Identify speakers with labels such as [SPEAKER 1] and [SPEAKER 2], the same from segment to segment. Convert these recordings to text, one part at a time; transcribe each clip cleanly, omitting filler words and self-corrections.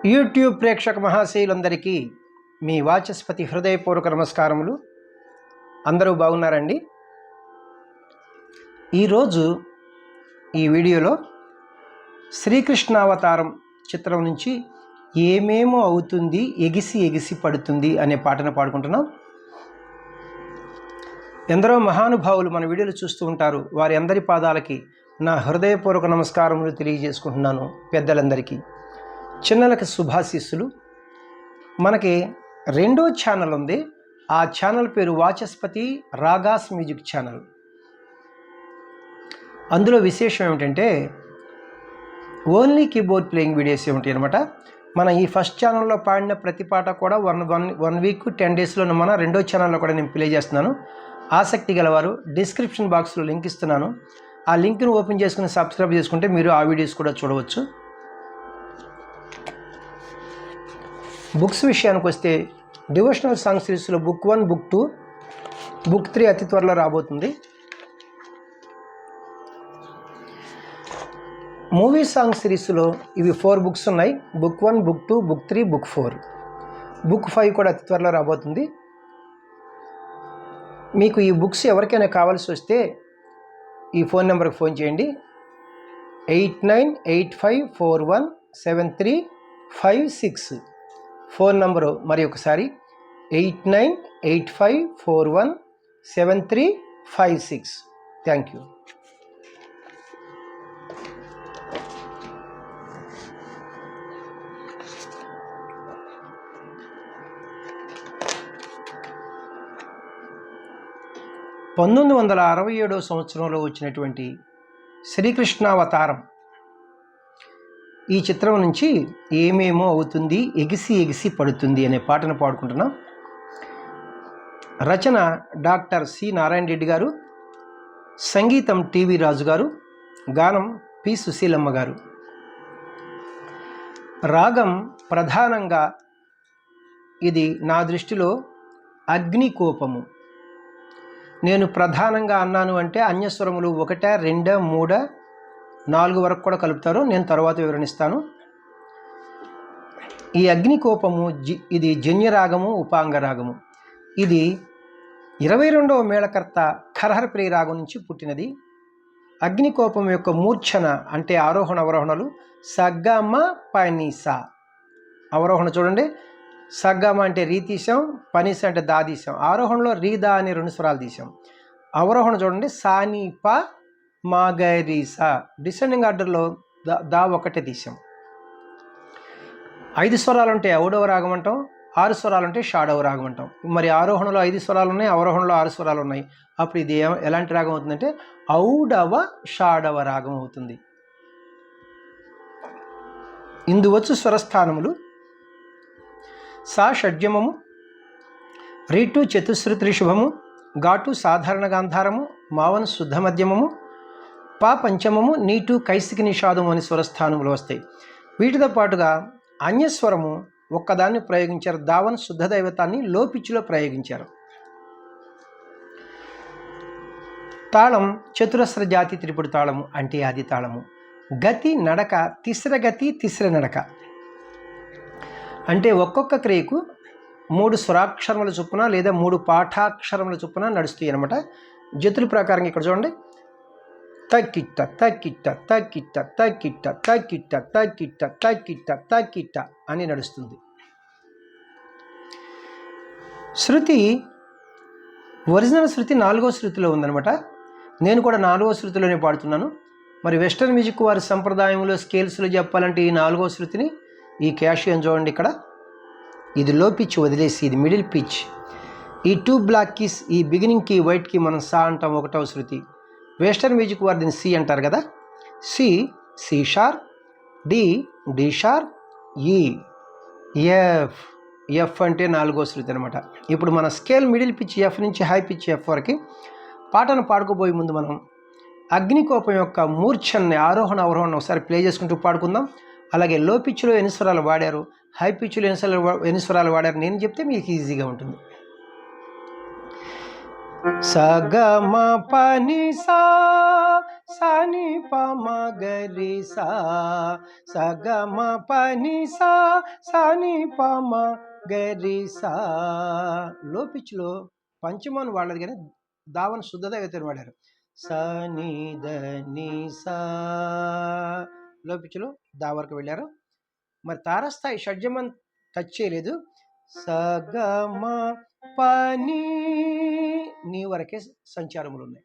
[SPEAKER 1] YouTube ప్రేక్షక మహాశయులందరికీ మీ వాచస్పతి హృదయపూర్వక నమస్కారములు. అందరూ బాగున్నారండి? ఈరోజు ఈ వీడియోలో శ్రీకృష్ణావతారం చిత్రం నుంచి ఏమేమో అవుతుంది ఎగిసి ఎగిసి పడుతుంది అనే పాటను పాడుకుంటున్నాం. ఎందరో మహానుభావులు మన వీడియోలు చూస్తూ ఉంటారు. వారి అందరి పాదాలకి నా హృదయపూర్వక నమస్కారములు తెలియజేసుకుంటున్నాను. పెద్దలందరికీ, చిన్నలకి శుభాశీస్సులు. మనకి రెండో ఛానల్ ఉంది. ఆ ఛానల్ పేరు వాచస్పతి రాగాస్ మ్యూజిక్ ఛానల్. అందులో విశేషం ఏమిటంటే ఓన్లీ కీబోర్డ్ ప్లేయింగ్ వీడియోస్ ఉంటాయి అనమాట. మన ఈ ఫస్ట్ ఛానల్లో పాడిన ప్రతి పాట కూడా వన్ వీక్ 10 డేస్లో మన రెండో ఛానల్లో కూడా నేను ప్లే చేస్తున్నాను. ఆసక్తి గలవారు డిస్క్రిప్షన్ బాక్స్లో లింక్ ఇస్తున్నాను. ఆ లింక్ను ఓపెన్ చేసుకుని సబ్స్క్రైబ్ చేసుకుంటే మీరు ఆ వీడియోస్ కూడా చూడవచ్చు. బుక్స్ విషయానికి వస్తే డివోషనల్ సాంగ్ సిరీస్లో బుక్ 1, బుక్ 2, బుక్ 3 అతి త్వరలో రాబోతుంది. మూవీ సాంగ్ సిరీస్లో ఇవి 4 బుక్స్ ఉన్నాయి. Book 1, book 2, book 3, book 4, book 5 కూడా అతి త్వరలో రాబోతుంది. మీకు ఈ బుక్స్ ఎవరికైనా కావాల్సి వస్తే ఈ ఫోన్ నెంబర్కి ఫోన్ చేయండి. 8985417356 ఫోన్ నంబరు మరి ఒకసారి 8985417356. Thank you. సంవత్సరంలో వచ్చినటువంటి శ్రీకృష్ణావతారం ఈ చిత్రం నుంచి ఏమేమో అవుతుంది ఎగిసి ఎగిసి పడుతుంది అనే పాటను పాడుకుంటున్నాం. రచన డాక్టర్ సి నారాయణ రెడ్డి గారు, సంగీతం టీవీ రాజు గారు, గానం పి సుశీలమ్మ గారు. రాగం ప్రధానంగా ఇది నా దృష్టిలో అగ్నికోపము. నేను ప్రధానంగా అన్నాను అంటే అన్యస్వరములు 1, 2, 3, 4 వరకు కూడా కలుపుతారు. నేను తర్వాత వివరణిస్తాను. ఈ అగ్నికోపము ఇది జన్యరాగము, ఉపాంగ రాగము. ఇది 22వ మేళకర్త ఖరహరప్రియ రాగం నుంచి పుట్టినది. అగ్నికోపం యొక్క మూర్ఛన అంటే ఆరోహణ అవరోహణలు సగ్గమ పనిస. అవరోహణ చూడండి, సగ్గమ అంటే రీ తీసాం, పనిస అంటే దా తీసాం. ఆరోహణలో రీదా అని 2 స్వరాలు తీసాం. అవరోహణ చూడండి, సాని ప మాగరీసా. డిసెండింగ్ ఆర్డర్లో దా ఒకటే తీసాం. 5 స్వరాలు ఉంటే ఔడవ రాగం అంటాం, 6 స్వరాలు ఉంటే షాడవ రాగం అంటాం. మరి ఆరోహణలో 5 స్వరాలు ఉన్నాయి, అవరోహణలో 6 స్వరాలు ఉన్నాయి. అప్పుడు ఇది ఎలాంటి రాగం అవుతుందంటే ఔడవ షాడవ రాగం అవుతుంది. ఇందువచ్చు స్వరస్థానములు సా షడ్జమము, రీటు చతుశ్రుతి రిషభము, ఘాటు సాధారణ గాంధారము, మావన్ శుద్ధ మధ్యమము, పా పంచమము, నీటు కైసికి నిషాదము అని స్వరస్థానములు వస్తాయి. వీటితో పాటుగా అన్యస్వరము ఒక్కదాన్ని ప్రయోగించారు. దావన్ శుద్ధ దైవతాన్ని లో పిచ్చిలో ప్రయోగించారు. తాళం చతురస్ర జాతి త్రిపుడు తాళము అంటే ఆది తాళము. గతి నడక తిస్ర గతి తిస్ర నడక అంటే ఒక్కొక్క క్రియకు 3 స్వరాక్షరముల చొప్పున లేదా 3 పాఠాక్షరముల చొప్పున నడుస్తాయి అన్నమాట. జతుల ప్రకారం ఇక్కడ చూడండి, తక్కిట్ట తక్కిట్ట తక్కిట్ట తక్కిట్ట తక్కిట్ట తక్కిట్ట తక్కిట్ట తక్కిట్ట అని నడుస్తుంది. శృతి ఒరిజినల్ శృతి 4వ శృతిలో ఉందన్నమాట. నేను కూడా 4వ శృతిలోనే పాడుతున్నాను. మరి వెస్టర్న్ మ్యూజిక్ వారి సంప్రదాయంలో స్కేల్స్లో చెప్పాలంటే ఈ 4వ శృతిని, ఈ క్యాషియన్ చూడండి ఇక్కడ, ఇది లో పిచ్ వదిలేసి ఇది మిడిల్ పిచ్. ఈ 2 బ్లాక్ కీస్, ఈ బిగినింగ్ కీ వైట్ కీ మనం సా అంటాం 1వ శృతి. వెస్టర్న్ మ్యూజిక్ వారు దీన్ని సి అంటారు కదా. C, C sharp, D, D sharp, E, F, F అంటే 4వ శృతి అనమాట. ఇప్పుడు మన స్కేల్ మిడిల్ పిచ్ ఎఫ్ నుంచి హై పిచ్ ఎఫ్ వరకు పాటను పాడుకోబోయే ముందు మనం అగ్నికోపం యొక్క మూర్ఛన్ని ఆరోహణ అవరోహణ ఒకసారి ప్లే చేసుకుంటూ పాడుకుందాం. అలాగే లో పిచ్లో ఎన్ని స్వరాలు వాడారు, హై పిచ్లో ఎన్ని స్వరాలు వాడారు నేను చెప్తే మీకు ఈజీగా ఉంటుంది. సగమ పని సా సని పమ గరి సా సగమ పని సా సని పమ గరి సా. లో పిచ్లో పంచమాను వాళ్ళది కానీ దావన శుద్ధత అయితే వాడారు. సని దని సా లో పిచ్లో దా వరకు వెళ్ళారు. మరి తారస్థాయి షడ్జమం టచ్ చేయలేదు. సగమ పని నీ వరకే సంచారములు ఉన్నాయి.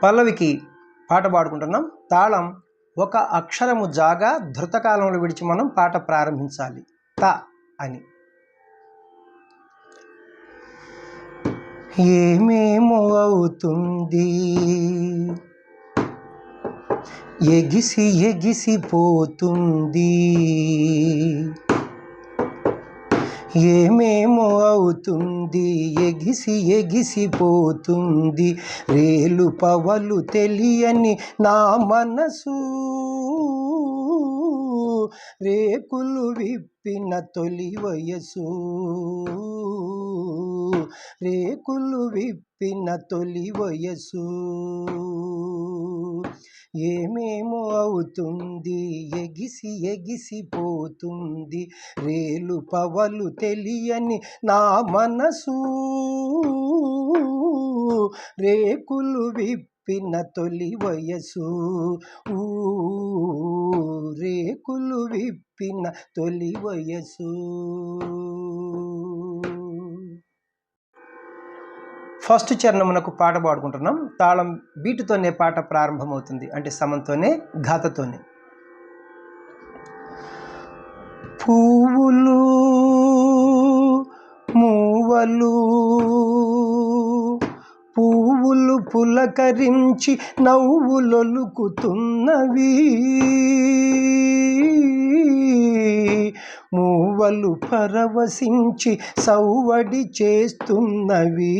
[SPEAKER 1] పల్లవికి పాట పాడుకుంటున్నాం. తాళం ఒక అక్షరము జాగా ధృతకాలంలో విడిచి మనం పాట ప్రారంభించాలి. త అని. ఏమేమో అవుతుంది ఎగిసి ఎగిసిపోతుంది, ఏమేమో అవుతుంది ఎగిసి ఎగిసిపోతుంది, రేలు పవలు తెలియని నా మనసు, రేకులు విప్పిన తొలి వయసు, రేకులు విప్పిన తొలి వయసు. ఏమేమో అవుతుంది ఎగిసి ఎగిసిపోతుంది, రేలు పవలు తెలియని నా మనసు, రేకులు విప్పిన తొలి వయసు, రేకులు విప్పిన తొలి వయసు. ఫస్ట్ చరణమునకు పాట పాడుకుంటున్నాం. తాళం బీటుతోనే పాట ప్రారంభమవుతుంది, అంటే సమంతోనే ఘాతతోనే. పువ్వులు మూవలు పువ్వులు పులకరించి నవ్వులొలుకుతున్నవి, మూవలు పరవశించి సౌవడి చేస్తున్నవి,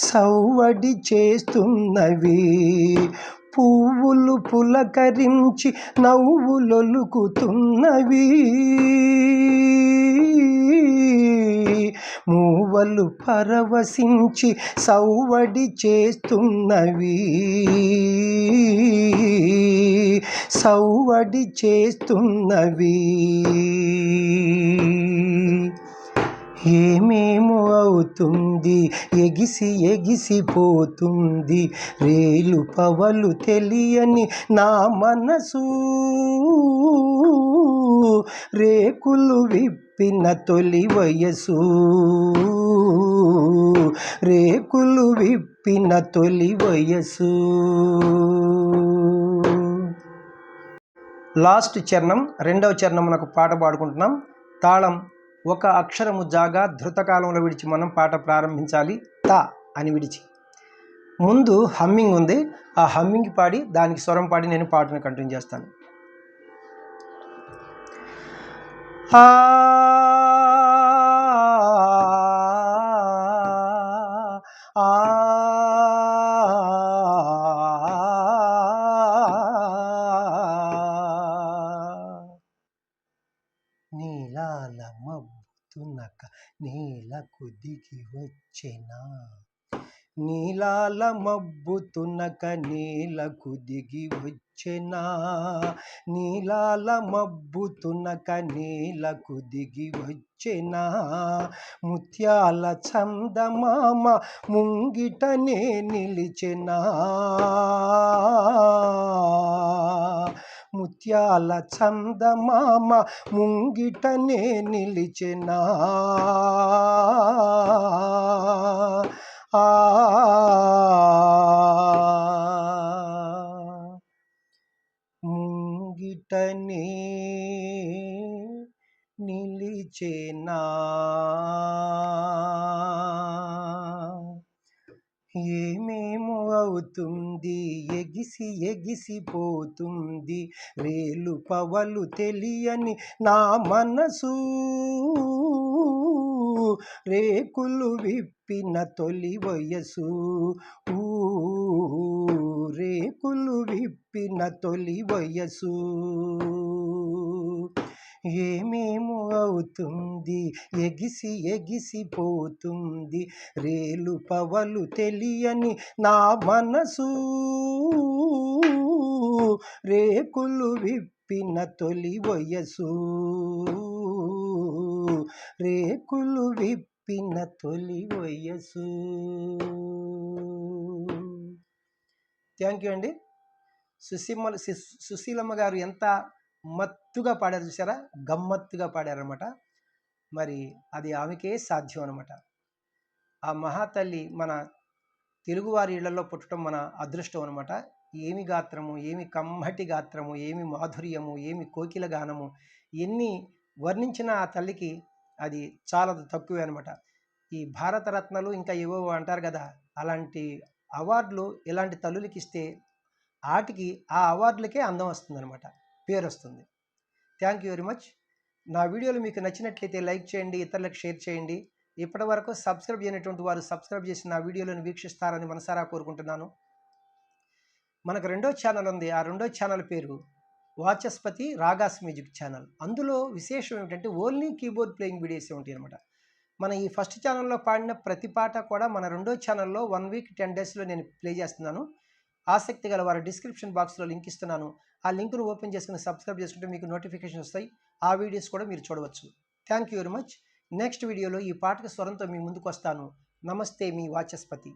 [SPEAKER 1] సౌవడి చేస్తున్నవి, పువ్వులు పులకరించి నవ్వులొలుకుతున్నవి, మూవలు పరవశించి సౌవడి చేస్తున్నవి, సౌవడి చేస్తున్నవి. ఏమేమో అవుతుంది ఎగిసి ఎగిసిపోతుంది, రేలు పవలు తెలియని నా మనసు, రేకులు విప్పిన తొలి వయసు, రేకులు విప్పిన తొలి వయసు. లాస్ట్ చరణం రెండవ చరణమునకు పాట పాడుకుంటున్నాం. తాళం ఒక అక్షరము జాగా ధృతకాలంలో విడిచి మనం పాట ప్రారంభించాలి. త అని విడిచి. ముందు హమ్మింగ్ ఉంది, ఆ హమ్మింగ్ పాడి దానికి స్వరం పాడి నేను పాటను కంటిన్యూ చేస్తాను. ఆ నీలాల మబ్బుతునక నేలకు దిగి వచ్చెనా, నీలాల మబ్బు తునక నేలకు దిగి వచ్చెనా, నీలాల మబ్బు తునక నేలకు దిగి వచ్చెనా, ముత్యాల చందమామ ముంగిటనే నిలిచెనా, ముత్యాల చందమామ ముంగిటనే నిలిచెనా, ముంగిటనే నిలిచెనా. ఏమేమో అవుతుంది, ఎగిసి ఎగిసిపోతుంది, రేలు పవలు తెలియని నా మనసు, రేకులు విప్పిన తొలి వయసు, రేకులు విప్పిన తొలి వయసు. ఏమేమో అవుతుంది, ఎగిసి ఎగిసిపోతుంది, రేలు పవలు తెలియని నా మనసు, రేకులు విప్పిన తొలి వయసు, రేకులు విప్పిన తొలి వయసు. థ్యాంక్ యూ అండి. సుశీలమ్మ గారు ఎంత మత్తుగా పాడారు చూసారా, గమ్మత్తుగా పాడారనమాట. మరి అది ఆమెకే సాధ్యం అనమాట. ఆ మహాతల్లి మన తెలుగువారి ఇళ్లలో పుట్టడం మన అదృష్టం అనమాట. ఏమి గాత్రము, ఏమి కమ్మటి గాత్రము, ఏమి మాధుర్యము, ఏమి కోకిల గానము, ఎన్ని వర్ణించిన ఆ తల్లికి అది చాలా తక్కువే అనమాట. ఈ భారతరత్నాలు ఇంకా ఏవో అంటారు కదా, అలాంటి అవార్డులు ఇలాంటి తల్లులకి ఇస్తే ఆటికి ఆ అవార్డులకే అందం వస్తుందన్నమాట, పేరు వస్తుంది. Thank you very much. నా వీడియోలు మీకు నచ్చినట్లయితే లైక్ చేయండి, ఇతరులకు షేర్ చేయండి. ఇప్పటి వరకు సబ్స్క్రైబ్ చేయనటువంటి వారు సబ్స్క్రైబ్ చేసి నా వీడియోలను వీక్షిస్తారని మనసారా కోరుకుంటున్నాను. మనకు రెండో ఛానల్ ఉంది. ఆ రెండో ఛానల్ పేరు వాచస్పతి రాగాస్ మ్యూజిక్ ఛానల్. అందులో విశేషం ఏమిటంటే ఓన్లీ కీబోర్డ్ ప్లేయింగ్ వీడియోసే ఉంటాయి అనమాట. మన ఈ ఫస్ట్ ఛానల్లో పాడిన ప్రతి పాట కూడా మన రెండో ఛానల్లో 1 వీక్ 10 డేస్లో నేను ప్లే చేస్తున్నాను. ఆసక్తి గల వారు డిస్క్రిప్షన్ బాక్స్లో లింక్ ఇస్తున్నాను. ఆ లింక్ను ఓపెన్ చేసుకుని సబ్స్క్రైబ్ చేసుకుంటే మీకు నోటిఫికేషన్ వస్తాయి. ఆ వీడియోస్ కూడా మీరు చూడవచ్చు. Thank you very much. Next వీడియోలో ఈ పాటకు స్వరంతో మీ ముందుకు వస్తాను. నమస్తే, మీ వాచస్పతి.